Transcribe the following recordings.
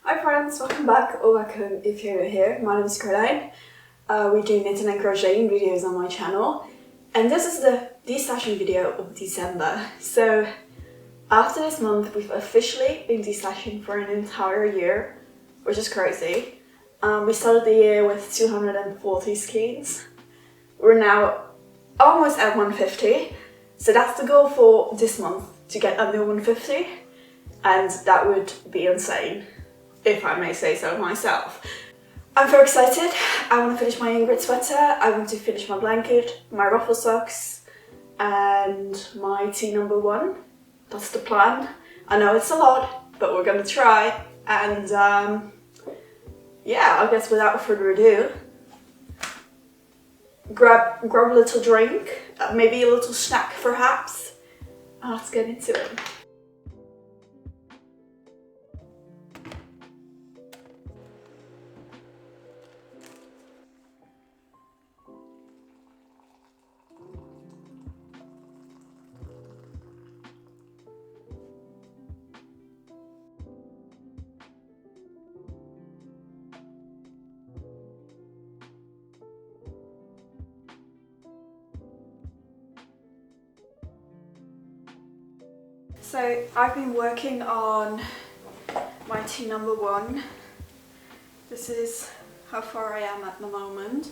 Hi friends, welcome back or welcome if you're here. My name is Caroline. We do knitting and crocheting videos on my channel, and this is the destashing video of December. So after this month we've officially been destashing for an entire year, which is crazy. We started the year with 240 skeins. We're now almost at 150, so that's the goal for this month, to get under 150, and that would be insane, if I may say so myself. I'm very excited. I want to finish my Ingret sweater, I want to finish my blanket, my ruffle socks, and my tea number 1. That's the plan. I know it's a lot, but we're gonna try. And yeah, I guess without further ado, grab a little drink, maybe a little snack perhaps, and let's get into it. So I've been working on my tea number 1. This is how far I am at the moment.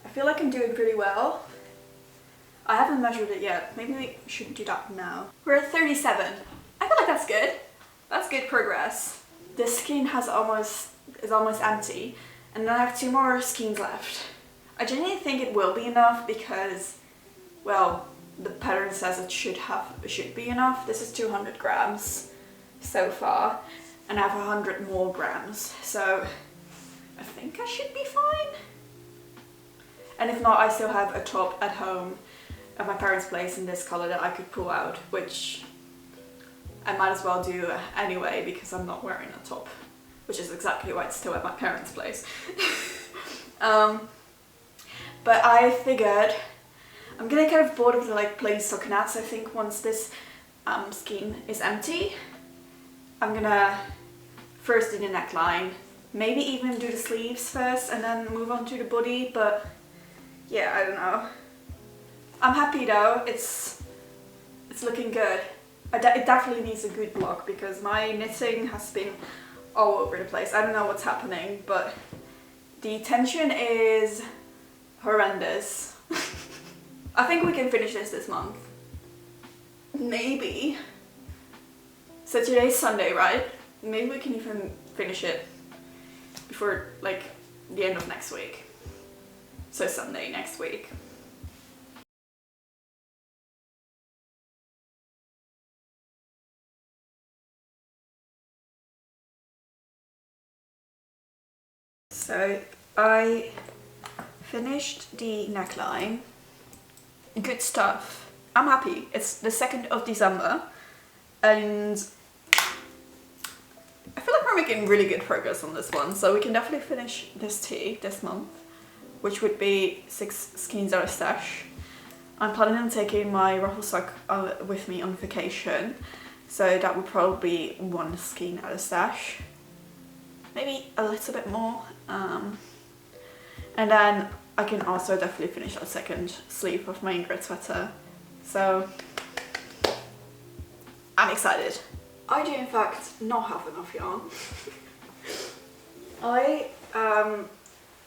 I feel like I'm doing pretty well. I haven't measured it yet. Maybe we should do that now. We're at 37. I feel like that's good. That's good progress. This skein is almost empty, and then I have 2 more skeins left. I genuinely think it will be enough because, well, the pattern says it should be enough. This is 200 grams so far, and I have 100 more grams, so I think I should be fine. And if not, I still have a top at home at my parents' place in this color that I could pull out, which I might as well do anyway because I'm not wearing a top, which is exactly why it's still at my parents' place. But I figured I'm getting kind of bored of the plain stockinette, so I think once this skein is empty, I'm gonna first do the neckline, maybe even do the sleeves first and then move on to the body, but yeah, I don't know. I'm happy though, it's looking good. It definitely needs a good block because my knitting has been all over the place. I don't know what's happening, but the tension is horrendous. I think we can finish this month. Maybe. So today's Sunday, right? Maybe we can even finish it before the end of next week. So Sunday next week. So I finished the neckline. Good stuff. I'm happy. It's the 2nd of December and I feel like we're making really good progress on this one, so we can definitely finish this tea this month, which would be 6 skeins out of stash. I'm planning on taking my ruffle sock with me on vacation, so that would probably be 1 skein out of stash, maybe a little bit more, and then I can also definitely finish that 2nd sleeve of my Ingret sweater, so I'm excited. I do in fact not have enough yarn. I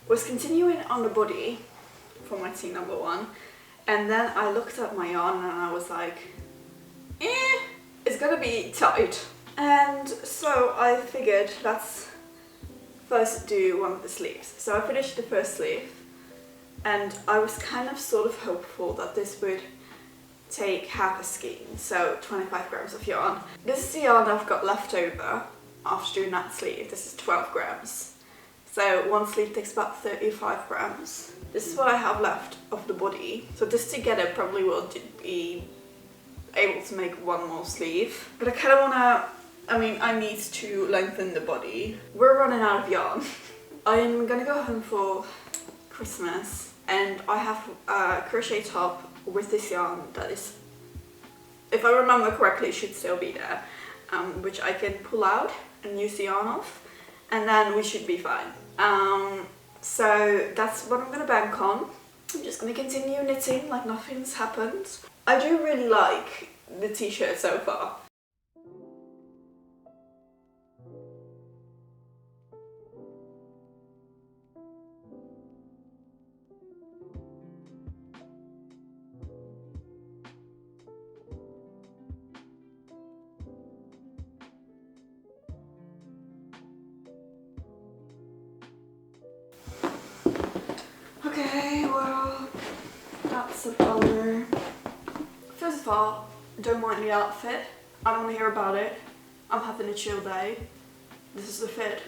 was continuing on the body for my tea number 1, and then I looked at my yarn and I was like, it's gonna be tight. And so I figured let's first do one of the sleeves. So I finished the first sleeve, and I was kind of sort of hopeful that this would take half a skein, so 25 grams of yarn. This is the yarn I've got left over after doing that sleeve. This is 12 grams. So 1 sleeve takes about 35 grams. This is what I have left of the body. So this together probably will be able to make 1 more sleeve. But I kind of wanna, I need to lengthen the body. We're running out of yarn. I'm gonna go home for Christmas, and I have a crochet top with this yarn that is, if I remember correctly, it should still be there, which I can pull out and use the yarn off. and then we should be fine. So that's what I'm gonna bank on. I'm just gonna continue knitting like nothing's happened. I do really like the t-shirt so far. Okay, well, that's a bummer. First of all, don't mind the outfit. I don't want to hear about it. I'm having a chill day. This is the fit.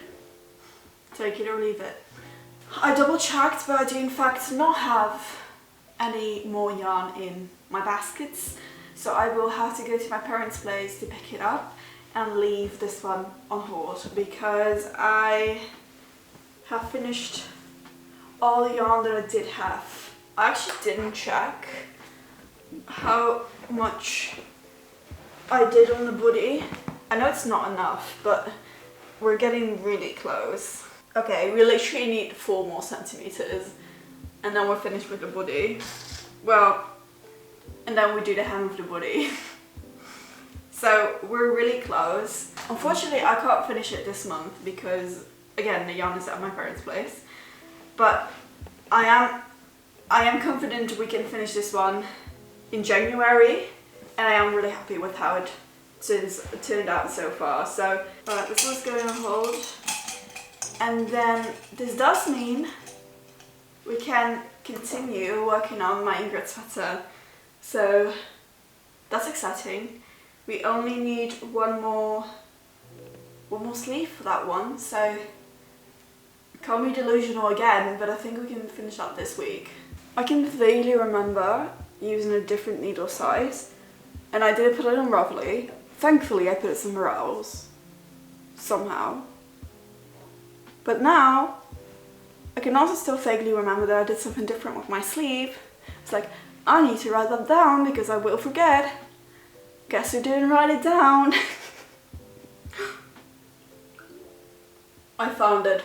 Take it or leave it. I double checked, but I do in fact not have any more yarn in my baskets. So I will have to go to my parents' place to pick it up and leave this one on hold because I have finished all the yarn that I did have. I actually didn't check how much I did on the body. I know it's not enough, but we're getting really close. Okay, we literally need 4 more centimeters and then we're finished with the body. Well, and then we do the hem of the body. So we're really close. Unfortunately, I can't finish it this month because, again, the yarn is at my parents' place. But I am confident we can finish this one in January, and I am really happy with how it turned out so far. So this one's going on hold, and then this does mean we can continue working on my Ingret sweater. So that's exciting. We only need one more sleeve for that one. So can't be delusional again, but I think we can finish that this week. I can vaguely remember using a different needle size, and I did put it on Ravelry. Thankfully I put it somewhere else, somehow. But now, I can also still vaguely remember that I did something different with my sleeve. It's like, I need to write that down because I will forget. Guess who didn't write it down? I found it.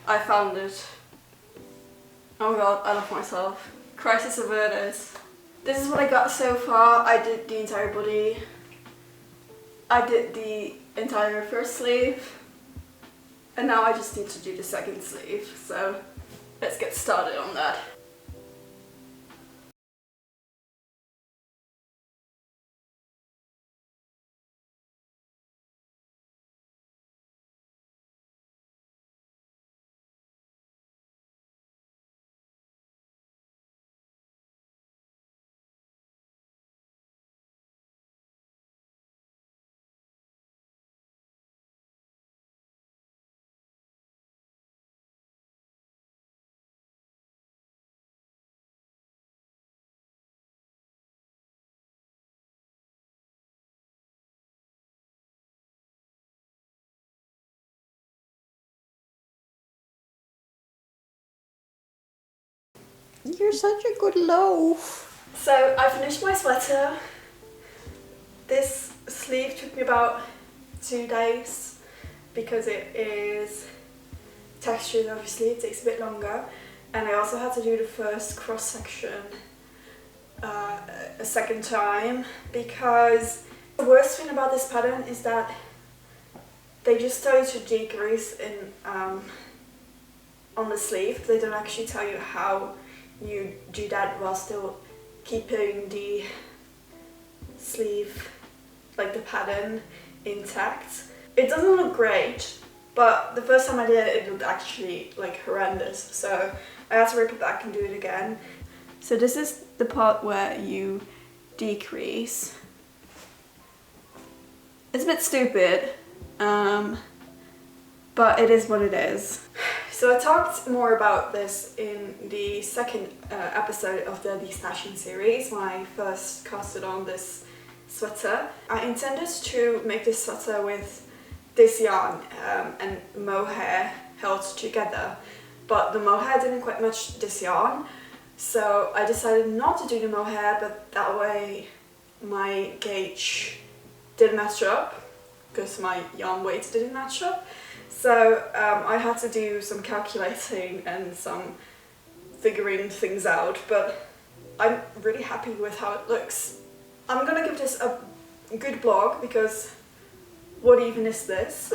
I found it. Oh my god, I love myself. Crisis averted. This is what I got so far. I did the entire body. I did the entire first sleeve. And now I just need to do the second sleeve. So let's get started on that. You're such a good loaf. So I finished my sweater. This sleeve took me about 2 days because it is textured, obviously it takes a bit longer, and I also had to do the first cross section a second time because the worst thing about this pattern is that they just tell you to decrease in on the sleeve. They don't actually tell you how you do that while still keeping the sleeve, like the pattern, intact. It doesn't look great, but the first time I did it, it looked actually like horrendous, so I had to rip it back and do it again. So this is the part where you decrease. It's a bit stupid, but it is what it is. So I talked more about this in the second episode of the Destashing series when I first casted on this sweater. I intended to make this sweater with this yarn and mohair held together, but the mohair didn't quite match this yarn, so I decided not to do the mohair, but that way my gauge didn't match up because my yarn weight didn't match up. So So I had to do some calculating and some figuring things out, but I'm really happy with how it looks. I'm gonna give this a good blog because what even is this?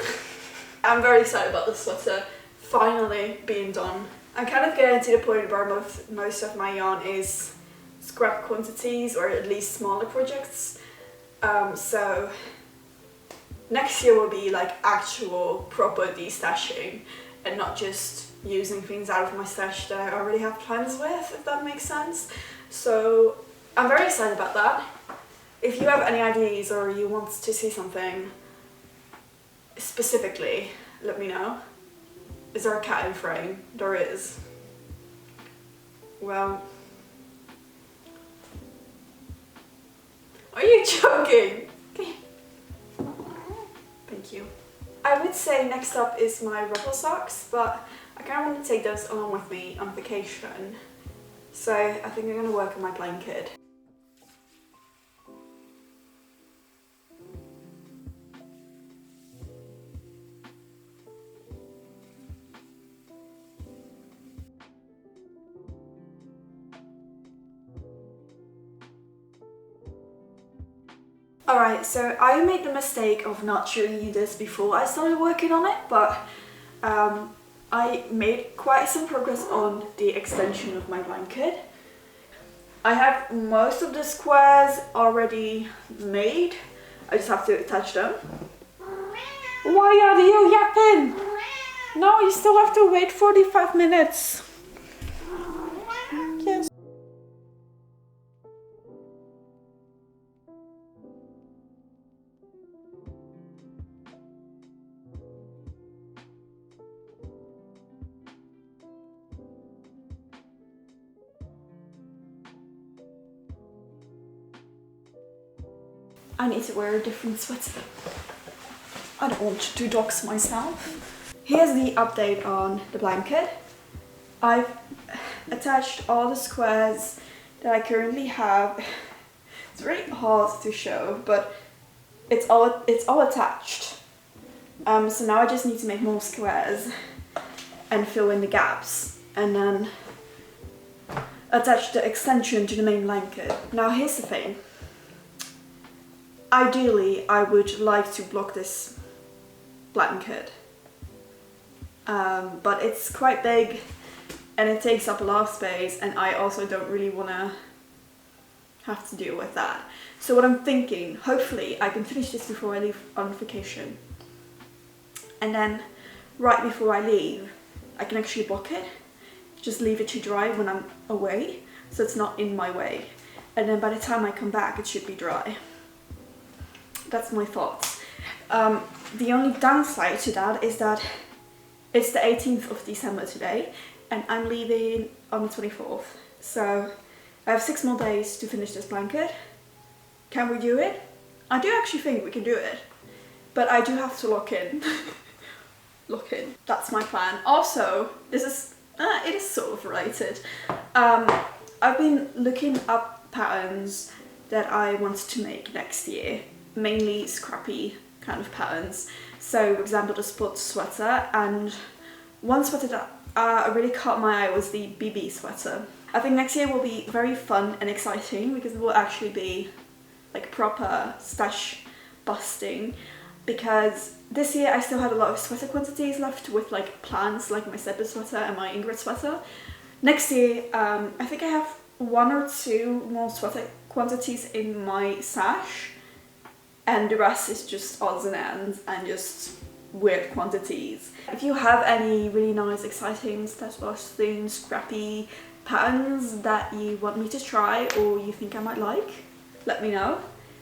I'm very excited about this sweater finally being done. I'm kind of getting to the point where most of my yarn is scrap quantities, or at least smaller projects. So next year will be like actual proper destashing and not just using things out of my stash that I already have plans with, if that makes sense. So I'm very excited about that. If you have any ideas or you want to see something specifically, let me know. Is there a cat in frame? There is. Well, are you joking? Okay. Thank you. I would say next up is my rubber socks, but I kind of want to take those along with me on vacation. So I think I'm going to work on my blanket. Alright, so I made the mistake of not showing you this before I started working on it, but I made quite some progress on the extension of my blanket. I have most of the squares already made, I just have to attach them. Why are you yapping? No, you still have to wait 45 minutes. Yes. I need to wear a different sweater. I don't want to dox myself. Here's the update on the blanket. I've attached all the squares that I currently have. It's really hard to show, but it's all attached. So now I just need to make more squares and fill in the gaps, and then attach the extension to the main blanket. Now here's the thing. Ideally, I would like to block this blanket, but it's quite big and it takes up a lot of space, and I also don't really want to have to deal with that. So what I'm thinking, hopefully I can finish this before I leave on vacation, and then right before I leave I can actually block it, just leave it to dry when I'm away so it's not in my way, and then by the time I come back it should be dry. That's my thoughts. The only downside to that is that it's the 18th of December today and I'm leaving on the 24th. So I have 6 more days to finish this blanket. Can we do it? I do actually think we can do it, but I do have to lock in. Lock in. That's my plan. Also, this is, it is sort of related. I've been looking up patterns that I want to make next year. Mainly scrappy kind of patterns. So for example the sport sweater, and one sweater that really caught my eye was the BB sweater. I think next year will be very fun and exciting because it will actually be like proper stash busting, because this year I still had a lot of sweater quantities left with like plans like my Steppe sweater and my Ingret sweater. Next year I think I have 1 or 2 more sweater quantities in my stash, and the rest is just odds and ends and just weird quantities. If you have any really nice, exciting, stash busting, scrappy patterns that you want me to try or you think I might like, let me know,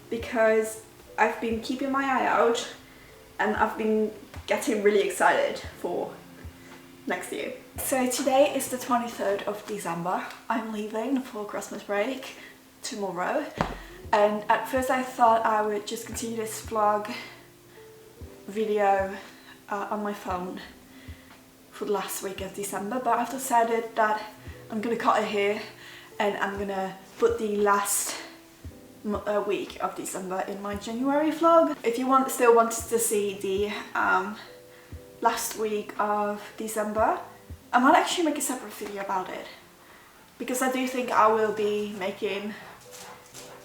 because I've been keeping my eye out and I've been getting really excited for next year. So today is the 23rd of December. I'm leaving for Christmas break tomorrow. And at first I thought I would just continue this vlog video on my phone for the last week of December, but I've decided that I'm gonna cut it here and I'm gonna put the last week of December in my January vlog. If you still want to see the last week of December. I might actually make a separate video about it, because I do think I will be making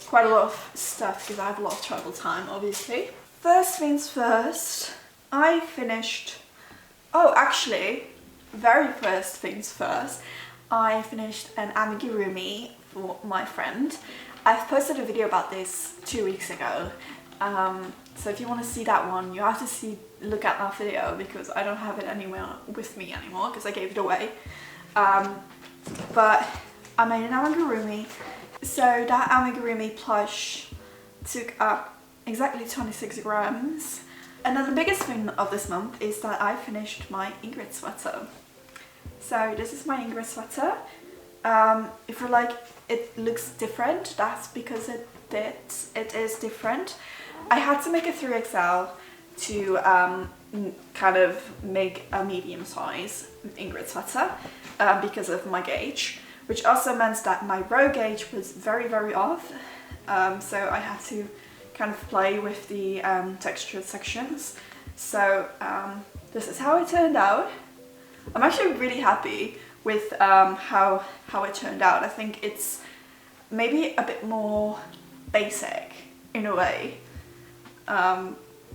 quite a lot of stuff because I have a lot of travel time, obviously. First things first, I finished, oh actually, very first things first, I finished an amigurumi for my friend. I've posted a video about this 2 weeks ago, so if you want to see that one, you have to look at that video because I don't have it anywhere with me anymore because I gave it away. But I made an amigurumi. So that amigurumi plush took up exactly 26 grams. And then the biggest thing of this month is that I finished my Ingret sweater. So this is my Ingret sweater. If you're like, it looks different, that's because it is different. I had to make a 3XL to kind of make a medium size Ingret sweater because of my gauge, which also meant that my row gauge was very, very off. So I had to kind of play with the textured sections. So this is how it turned out. I'm actually really happy with how it turned out. I think it's maybe a bit more basic in a way.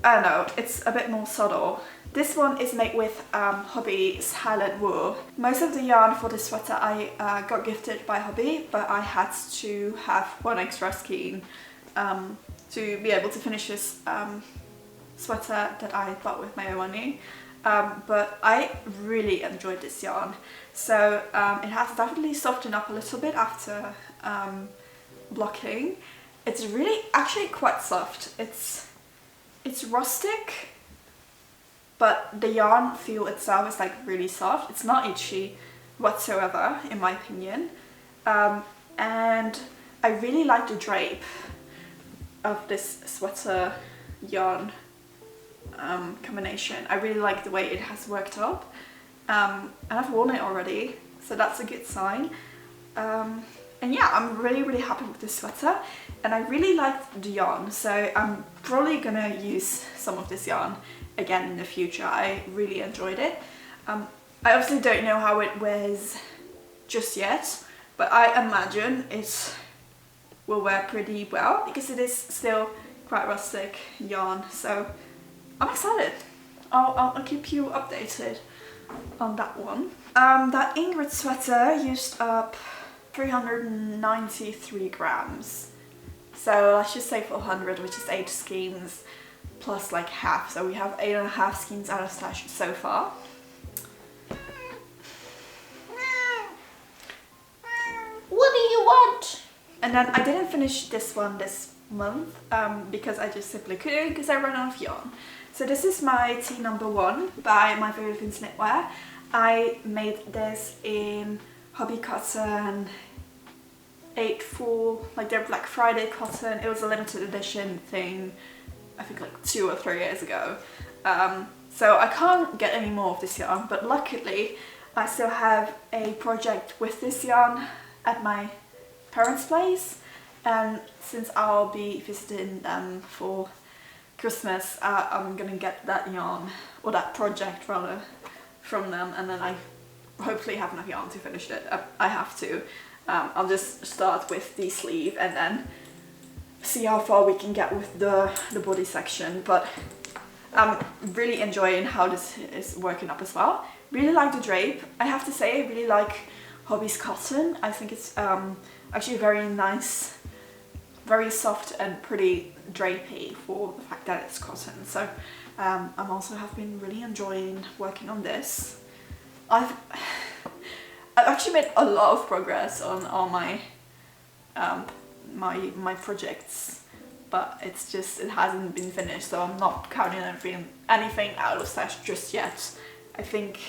I don't know, it's a bit more subtle. This one is made with Hobby's Highland wool. Most of the yarn for this sweater I got gifted by Hobby, but I had to have one extra skein to be able to finish this sweater that I bought with my own money. But I really enjoyed this yarn. So it has definitely softened up a little bit after blocking. It's really actually quite soft. It's rustic, but the yarn feel itself is like really soft. It's not itchy whatsoever, in my opinion. And I really like the drape of this sweater yarn combination. I really like the way it has worked up. And I've worn it already, so that's a good sign. And yeah, I'm really, really happy with this sweater, and I really liked the yarn, so I'm probably gonna use some of this yarn again in the future. I really enjoyed it. I obviously don't know how it wears just yet, but I imagine it will wear pretty well because it is still quite rustic yarn, so I'm excited. I'll keep you updated on that one. That Ingrid sweater used up 393 grams. So let's just say 400, which is 8 skeins plus like half. So we have 8.5 skeins out of stash so far. What do you want? And then I didn't finish this one this month because I just simply couldn't, because I ran out of yarn. So this is my tee number 1 by My Very Vince Knitwear. I made this in Hobby Cotton 8/4, like their Black Friday cotton. It was a limited edition thing, I think like 2 or 3 years ago. So I can't get any more of this yarn, but luckily I still have a project with this yarn at my parents' place, and since I'll be visiting them for Christmas, I'm gonna get that yarn, or that project rather, from them, and then I hopefully have enough yarn to finish it. I have to. I'll just start with the sleeve and then see how far we can get with the body section, but I'm really enjoying how this is working up as well. Really like the drape. I have to say I really like Hobby's cotton. I think it's actually very nice, very soft and pretty drapey for the fact that it's cotton. So I'm also have been really enjoying working on this. I've actually made a lot of progress on all my my projects, but it's just, it hasn't been finished, so I'm not counting anything out of stash just yet. I think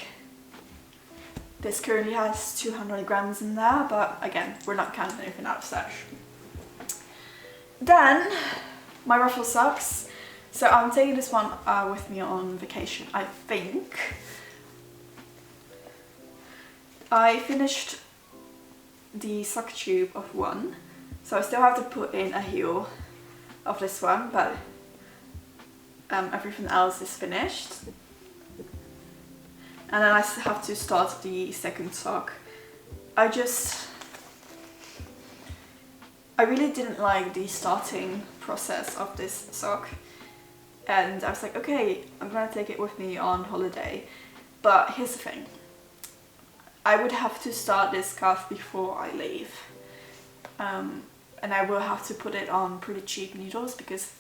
this currently has 200 grams in there, but again, we're not counting anything out of stash. Then my ruffle socks. So I'm taking this one with me on vacation, I think. I finished the sock tube of one, so I still have to put in a heel of this one, but everything else is finished. and then I have to start the second sock. I really didn't like the starting process of this sock, and I was like, okay, I'm gonna take it with me on holiday. But here's the thing, I would have to start this scarf before I leave, and I will have to put it on pretty cheap needles, because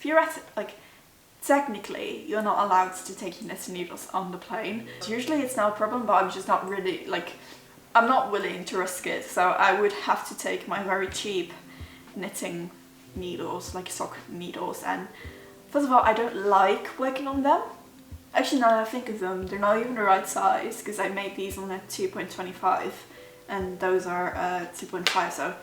technically you're not allowed to take knitting needles on the plane. Usually it's not a problem, but I'm just not really, I'm not willing to risk it, so I would have to take my very cheap knitting needles, like sock needles, and first of all, I don't like working on them. Actually, now that I think of them, they're not even the right size, because I made these on a 2.25 and those are 2.5, so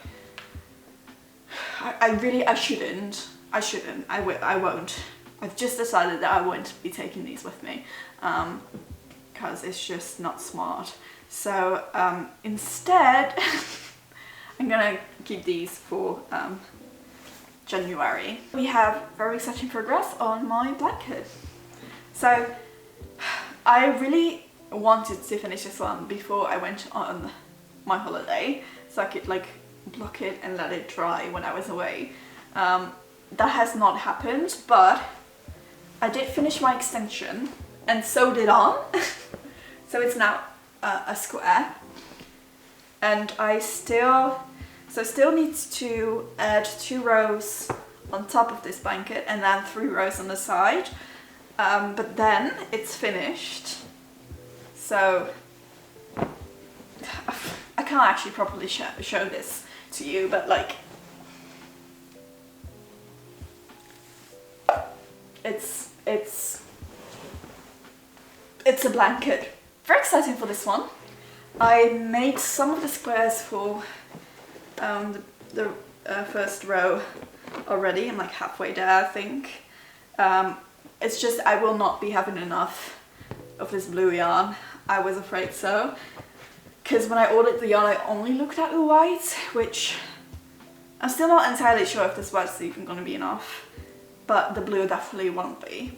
I shouldn't, I won't. I've just decided that I won't be taking these with me, because it's just not smart. So instead, I'm gonna keep these for January. We have very exciting progress on my blanket. So I really wanted to finish this one before I went on my holiday, so I could block it and let it dry when I was away. That has not happened, but I did finish my extension and sewed it on. So it's now a square, and I still need to add 2 rows on top of this blanket and then 3 rows on the side, but then it's finished. So I can't actually properly show this to you, but it's a blanket. Very exciting for this one. I made some of the squares for the first row already. I'm halfway there, I think. It's just I will not be having enough of this blue yarn. I was afraid so, because when I ordered the yarn I only looked at the white, which I'm still not entirely sure if this white's even going to be enough, but the blue definitely won't be.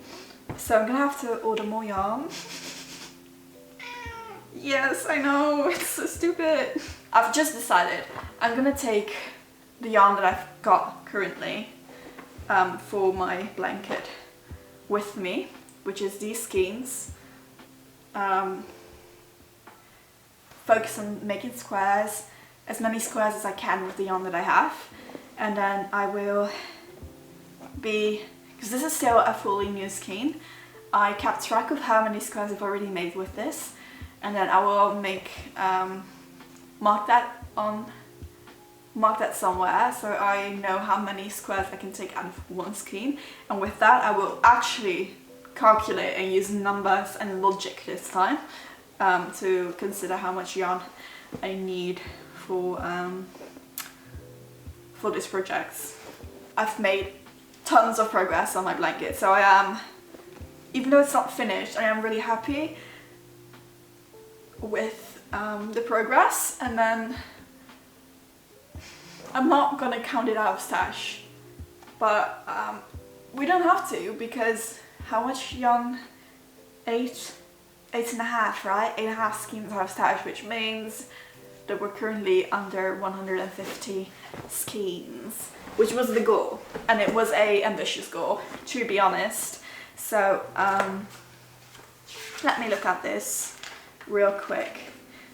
So I'm gonna have to order more yarn. Yes, I know, it's so stupid. I've just decided I'm gonna take the yarn that I've got currently for my blanket with me, which is these skeins. Focus on making squares, as many squares as I can with the yarn that I have, and then I will be, because this is still a fully new skein, I kept track of how many squares I've already made with this, and then I will mark that somewhere so I know how many squares I can take out of one skein, and with that I will actually calculate and use numbers and logic this time to consider how much yarn I need for this project. I've made tons of progress on my blanket, so I am, even though it's not finished, I am really happy with the progress. And then I'm not gonna count it out of stash, but we don't have to, because how much yarn? 8.5, right? 8.5 skeins out of stash, which means that we're currently under 150 skeins, which was the goal, and it was a ambitious goal, to be honest. So let me look at this real quick.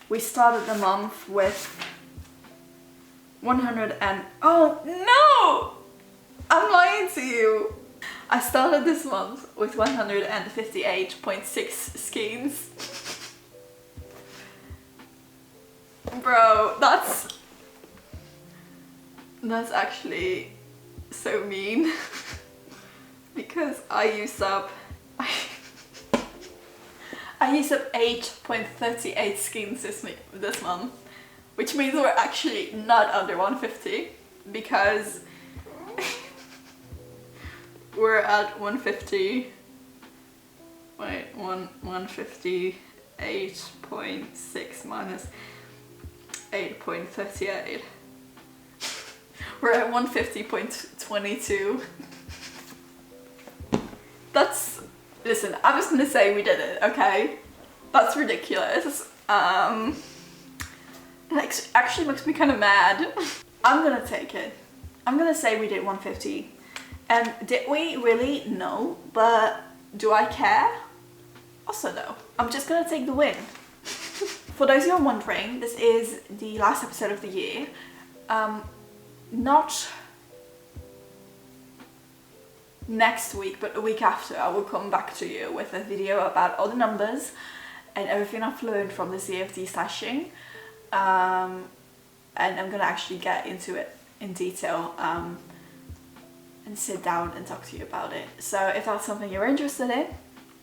We started the month with 100 and, oh no! I'm lying to you! I started this month with 158.6 skeins. Bro, that's actually so mean. Because I used up 8.38 skeins this month, which means we're actually not under 150, because we're at 150. Wait, 158.6 minus 8.38. We're at 150.22. That's, listen, I'm just gonna say we did it, okay? That's ridiculous. It actually makes me kind of mad. I'm gonna take it. I'm gonna say we did 150. And did we really? No. But do I care? Also no. I'm just gonna take the win. For those who are wondering, this is the last episode of the year. Not next week, but a week after, I will come back to you with a video about all the numbers and everything I've learned from this year of de-stashing. And I'm gonna actually get into it in detail and sit down and talk to you about it. So if that's something you're interested in,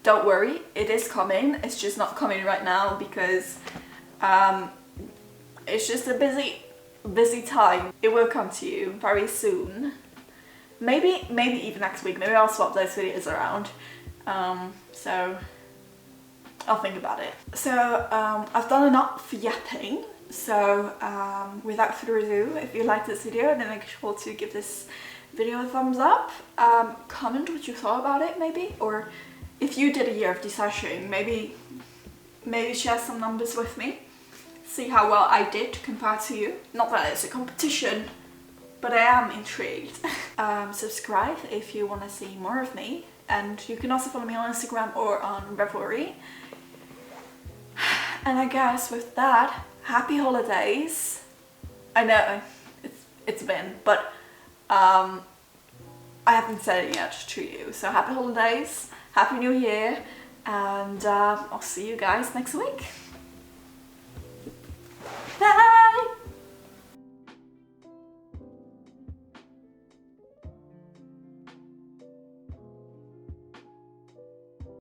don't worry, it is coming. It's just not coming right now because it's just a busy time. It will come to you very soon. Maybe even next week. Maybe I'll swap those videos around. So I'll think about it. So I've done enough yapping. So without further ado, if you liked this video, then make sure to give this video a thumbs up. Comment what you thought about it, maybe, or if you did a year of de-stashing, maybe share some numbers with me. See how well I did compared to you. Not that it's a competition, but I am intrigued. Subscribe if you want to see more of me, and you can also follow me on Instagram or on Revelry. And I guess with that, happy holidays. I know it's been, but I haven't said it yet to you. So happy holidays, happy new year, and I'll see you guys next week. Bye!